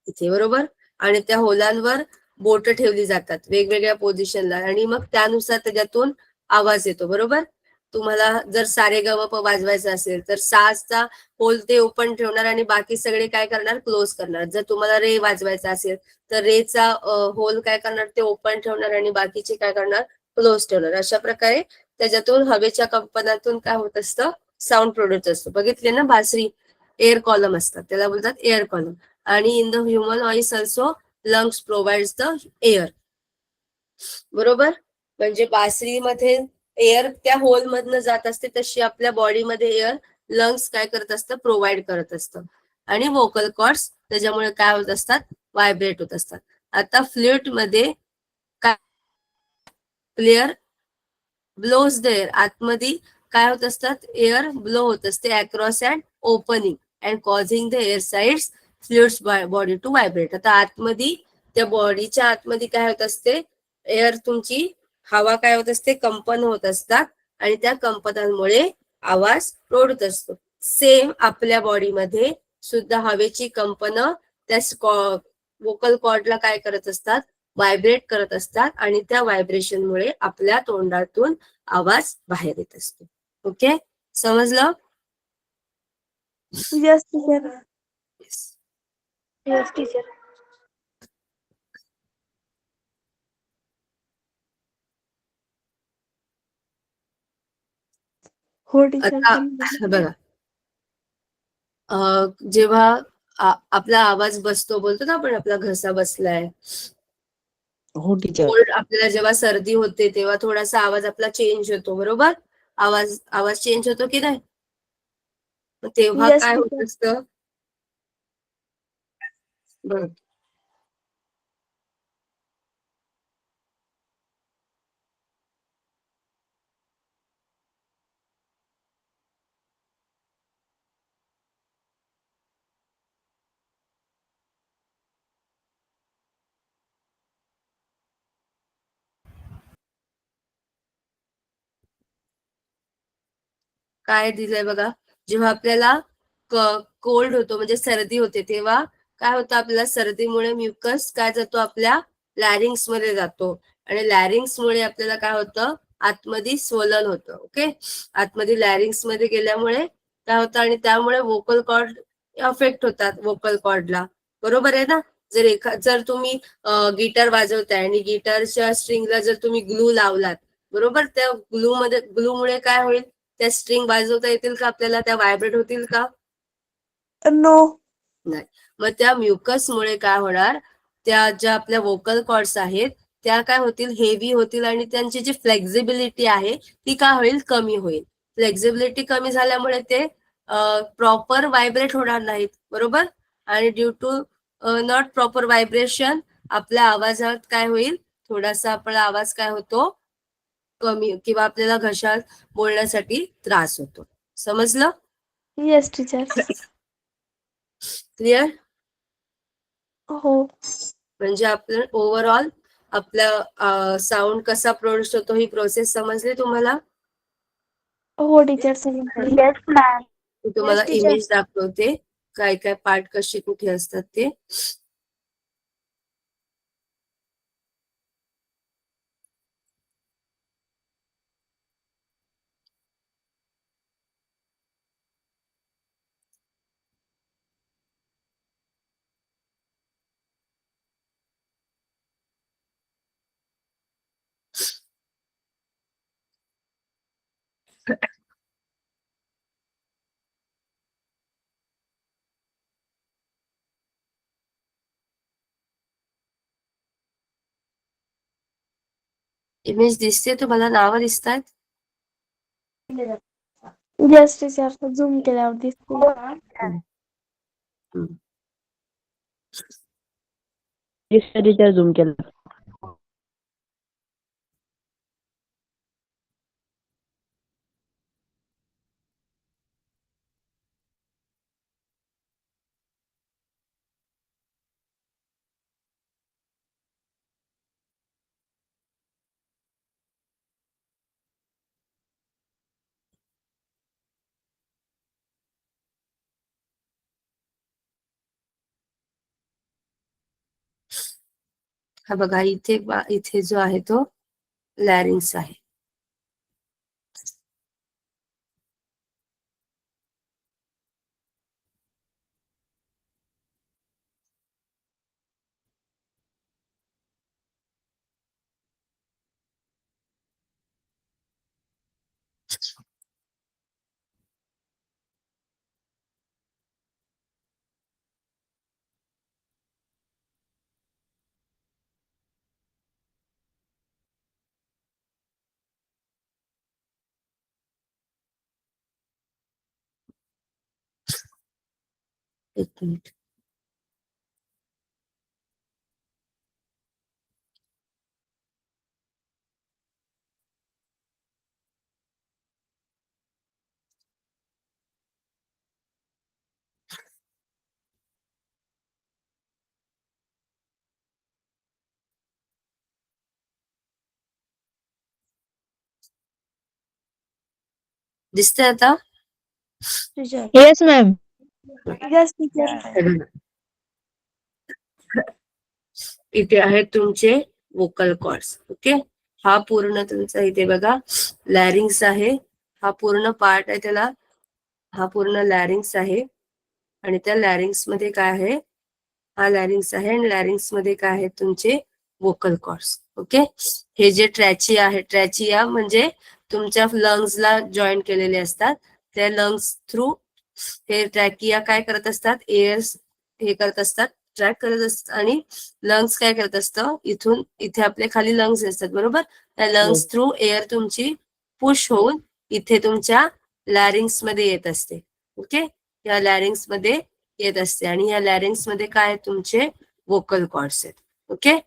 इथे. बरोबर? आणि त्या होलांवर बोट ठेवली जातात वेगवेगळ्या पोझिशनला आणि मग त्यानुसार त्याच्यातून आवाज येतो. बरोबर? तुम्हाला जर सारेगमप वाजवायचं असेल तर साचा होल ते ओपन ठेवणार आणि बाकी सगळे काय करणार, क्लोज करणार. जर तुम्हाला रे वाजवायचा असेल तर रेचा होल काय करणार, ते ओपन ठेवणार आणि बाकीचे काय करणार, क्लोज ठेवणार. अशा प्रकारे त्याच्यातून हवेच्या कंपनातून काय होत असतं, साऊंड प्रोड्यूस असतो. बघितले ना, बासरी एअर कॉलम असतात, त्याला बोलतात एअर कॉलम. आणि in the human voice also lungs provides the air. बरोबर? म्हणजे बासरीमध्ये एअर त्या होल मधनं जात असते, तशी आपल्या बॉडीमध्ये एअर लंग्स काय करत असतं, प्रोव्हाइड करत असतं. आणि वोकल कॉर्ड्स त्याच्यामुळे काय होत असतात, व्हायब्रेट होत असतात. आता फ्ल्यूट मध्ये काय, प्लेयर ब्लोज द एअर, आतमध्ये काय होत असतात, एअर ब्लो होत असते across and opening and causing the air sides fluids body to vibrate. आता आतमध्ये, त्या बॉडीच्या आतमध्ये काय होत असते, एअर तुमची हवा काय होत असते, कंपन होत असतात आणि त्या कंपनांमुळे आवाज प्रोड्यूस असतो. सेम आपल्या बॉडीमध्ये सुद्धा हवेची कंपन त्या वोकल कॉर्डला काय करत असतात, व्हायब्रेट करत असतात आणि त्या व्हायब्रेशनमुळे आपल्या तोंडातून आवाज बाहेर येत असतो. ओके, समजलं? Yes teacher. Yes. Yes teacher. हो टीचर. आता बघा, जेव्हा आपला आवाज बसतो, बोलतो ना आपण आपला घसा बसलाय, हो टीचर. कोल्ड, आपल्याला जेव्हा सर्दी होते तेव्हा थोडासा आवाज आपला चेंज होतो, बरोबर? आवाज चेंज होतो की नाही? मग तेव्हा Yes, काय होत teacher. असतं? बघ, काय दिलंय बघा, जेव्हा आपल्याला कोल्ड होतो म्हणजे सर्दी होते तेव्हा काय होतं, आपल्याला सर्दीमुळे म्युकस काय जातो, आपल्या लॅरिंग्स मध्ये जातो आणि लॅरिंग्स मुळे आपल्याला काय होतं, आतमध्ये स्वलन होतं. ओके, आतमध्ये लॅरिंग्स मध्ये गेल्यामुळे काय होतं आणि त्यामुळे वोकल कॉर्ड अफेक्ट होतात, वोकल कॉर्डला. बरोबर आहे ना? जर तुम्ही गिटार वाजवताय आणि गिटारच्या स्ट्रिंगला जर तुम्ही ग्लू लावलात, बरोबर, त्या ग्लूमुळे काय होईल, त्या स्ट्रिंग वाजवता येतील का आपल्याला, त्या व्हायब्रेट होतील का? नो. नाही. मग त्या म्युकसमुळे काय होणार, त्या ज्या आपल्या वोकल कॉर्ड्स आहेत त्या काय होतील, हेवी होतील आणि त्यांची जी फ्लेक्झिबिलिटी आहे ती काय होईल, कमी होईल. फ्लेक्झिबिलिटी कमी झाल्यामुळे ते प्रॉपर व्हायब्रेट होणार नाहीत, बरोबर? आणि due to not proper vibration आपल्या आवाजात काय होईल, थोडासा आपला आवाज काय होतो, कमी, किंवा आपल्याला घशात बोलण्यासाठी त्रास होतो. समजलं? Yes teacher. क्लिअर? हो. म्हणजे आपलं ओव्हरऑल आपला साऊंड कसा प्रोड्यूस होतो ही प्रोसेस समजली तुम्हाला? हो टीचर समजले. Yes ma'am. मी तुम्हाला teacher. इमेज दाखवते, काय काय पार्ट कसे कुठे असतात ते. इमेज दिसते तुम्हाला? नावं दिसतात? Yes teacher. झूम केल्यावर दिसते. टीचर झूम केलं. हा बघा, इथे जो आहे तो लॅरिंग्स आहे. एक मिनिट. दिसतंय आता? Teacher. Yes, ma'am. Yes teacher. इथे आहेत तुमचे वोकल कॉर्ड्स. ओके, हा पूर्ण तुमचा इथे बघा लॅरिंग्स आहे, हा पूर्ण पार्ट आहे त्याला, हा पूर्ण लॅरिंग्स आहे आणि त्या लॅरिंग्स मध्ये काय आहे, हा लॅरिंग्स आहे आणि लॅरिंग्स मध्ये काय आहेत तुमचे वोकल कॉर्ड्स. ओके, हे जे ट्रॅचिया आहे, ट्रॅचिया म्हणजे तुमच्या लंग्सला जॉईन केलेले असतात, त्या लंग्स थ्रू हे ट्रॅकिया काय करत असतात, एअर हे करत असतात, ट्रॅक करत असतात आणि लंग्स काय करत असतं, इथून इथे आपले खाली लंग्स असतात बरोबर, त्या लंग्स थ्रू एअर तुमची पुश होऊन इथे तुमच्या लॅरिंग्स मध्ये येत असते. ओके, या लॅरिंग्स मध्ये येत असते आणि या लॅरिंग्स मध्ये काय तुमचे वोकल कॉर्ड्स आहेत. ओके,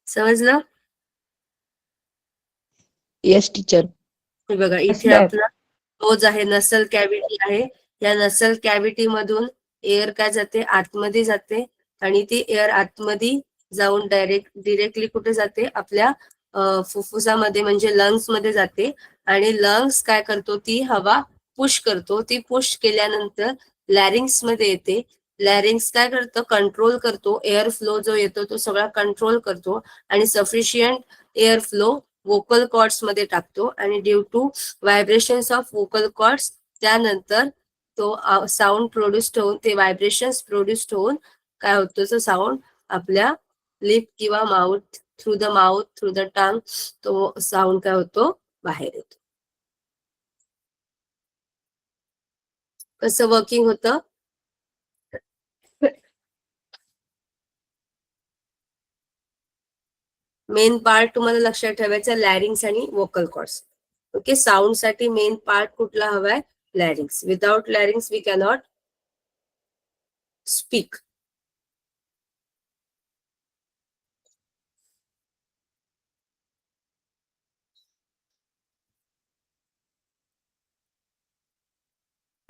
समजलं? Yes teacher. हे बघा इथे ma'am. आपला नोज आहे, नसल कॅव्हिटी आहे, या नसल कॅव्हिटी मधून एअर काय जाते, आतमध्ये जाते आणि ती एअर आतमध्ये जाऊन डिरेक्टली कुठे जाते, आपल्या फुफ्फुसामध्ये म्हणजे लंग्स मध्ये जाते आणि लंग्स काय करतो, ती हवा पुश करतो, ती पुश केल्यानंतर लॅरिंग्स मध्ये येते. लॅरिंग्स काय करतं, कंट्रोल करतो, एअर फ्लो जो येतो तो सगळा कंट्रोल करतो आणि sufficient air flow vocal cords मध्ये टाकतो आणि due to vibrations of vocal cords त्यानंतर तो साऊंड प्रोड्युस्ड होऊन, ते व्हायब्रेशन्स प्रोड्युस्ड होऊन काय होतो, तो साऊंड आपल्या लिप किंवा माउथ थ्रू द टंग तो साऊंड काय होतो, बाहेर येतो. कसं वर्किंग होतं, मेन पार्ट तुम्हाला लक्षात ठेवायचा लॅरिंग्स आणि वोकल कॉर्ड्स. ओके, साऊंड साठी मेन पार्ट कुठला हवाय, larynx. Without larynx we cannot speak.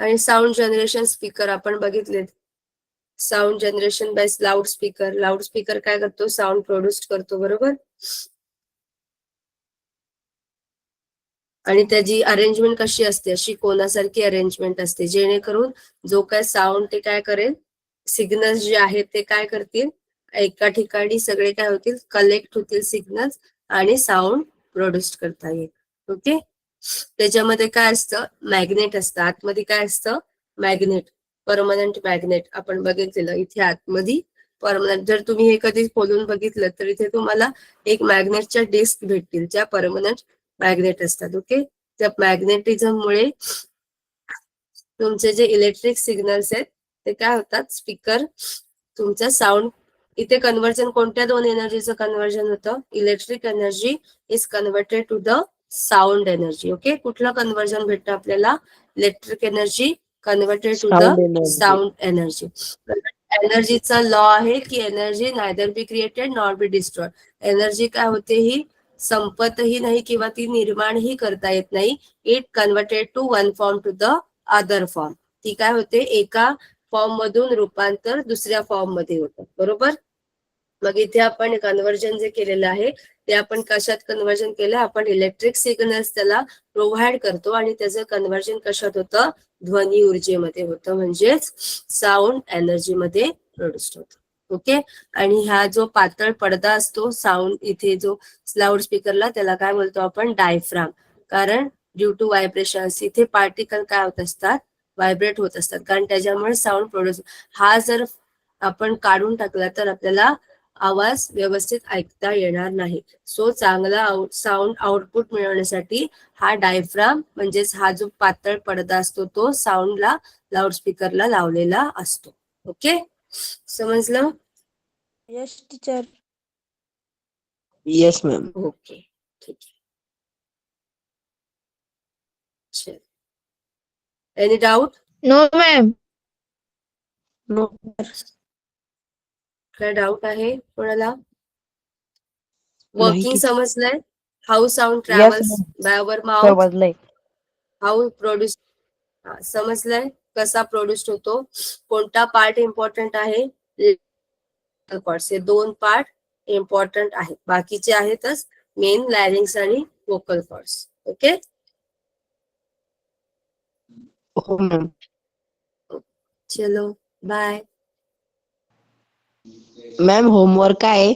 आणि साऊंड जनरेशन स्पीकर आपण बघितले, sound generation by loudspeaker. Loudspeaker काय करतो, साऊंड प्रोड्यूस करतो बरोबर, आणि त्याची अरेंजमेंट कशी असते, अशी कोणासारखी अरेंजमेंट असते जेणेकरून जो काय साऊंड ते काय करेल, सिग्नल्स जे आहेत ते काय करतील, एका ठिकाणी सगळे काय होतील, कलेक्ट होतील सिग्नल्स आणि साऊंड प्रोड्यूस करता येईल. ओके, त्याच्यामध्ये काय असतं, मॅग्नेट असतं, आतमध्ये काय असतं, मॅग्नेट, परमनंट मॅग्नेट. आपण बघितलेलं इथे आतमध्ये परमनंट, जर तुम्ही हे कधी खोलून बघितलं तर इथे तुम्हाला एक मॅग्नेटच्या डिस्क भेटतील ज्या परमनंट मॅग्नेट असतात. ओके, त्या मॅग्नेटिझम मुळे तुमचे जे इलेक्ट्रिक सिग्नल्स आहेत ते काय होतात, स्पीकर तुमचा साऊंड, इथे कन्व्हर्जन कोणत्या दोन एनर्जीचं कन्व्हर्जन होतं, electric energy is converted to the sound energy. Okay, कुठलं कन्व्हर्जन भेटतं आपल्याला, electric energy converted to the sound energy. Sound energy. एनर्जीचा लॉ आहे की energy neither be created not be destroy. Energy काय होते, ही संपतही नाही किंवा ती निर्माणही करता येत नाही. It converted to one form to the other form. ती काय होते, एका फॉर्म मधून रूपांतर दुसऱ्या फॉर्म मध्ये होतं बरोबर. मग इथे आपण कन्व्हर्जन जे केलेलं आहे ते आपण कशात कन्व्हर्जन केलं, आपण इलेक्ट्रिक सिग्नल्स त्याला प्रोव्हाइड करतो आणि त्याचं कन्व्हर्जन कशात होतं, ध्वनी ऊर्जेमध्ये होतं, म्हणजेच साऊंड एनर्जी मध्ये प्रोड्यूस होतं. ओके, आणि हा जो पातळ पडदा असतो साऊंड इथे जो लाऊड स्पीकरला, त्याला काय बोलतो आपण, डायफ्राम. कारण ड्यू टू व्हायब्रेशन्स इथे पार्टिकल काय होत असतात, व्हायब्रेट होत असतात, कारण त्याच्यामुळे साऊंड प्रोड्यूस. हा जर आपण काढून टाकला तर आपल्याला आवाज व्यवस्थित ऐकता येणार नाही. सो चांगला साऊंड आउटपुट मिळवण्यासाठी हा डायफ्राम म्हणजेच हा जो पातळ पडदा असतो तो साऊंडला लाऊडस्पीकरला लावलेला असतो. ओके, समजलं? Yes teacher. Yes ma'am. Okay, ठीक आहे. चल, any doubt? No, ma'am. No. काय डाऊट आहे कोणाला? नाही वर्किंग टीचर. समजलंय? How sound yes travels ma'am, by our mouth, समजलंय. हाऊ प्रोड्यूस, समजलंय कसा प्रोड्यूस होतो, कोणता पार्ट इम्पॉर्टंट आहे, कॉर्ड्स. हे दोन पार्ट इम्पॉर्टंट आहेत, बाकीचे आहेतच मेन लॅरिंग्स आणि वोकल कॉर्ड्स. ओके, हो मॅम. चलो बाय. मॅम होमवर्क आहे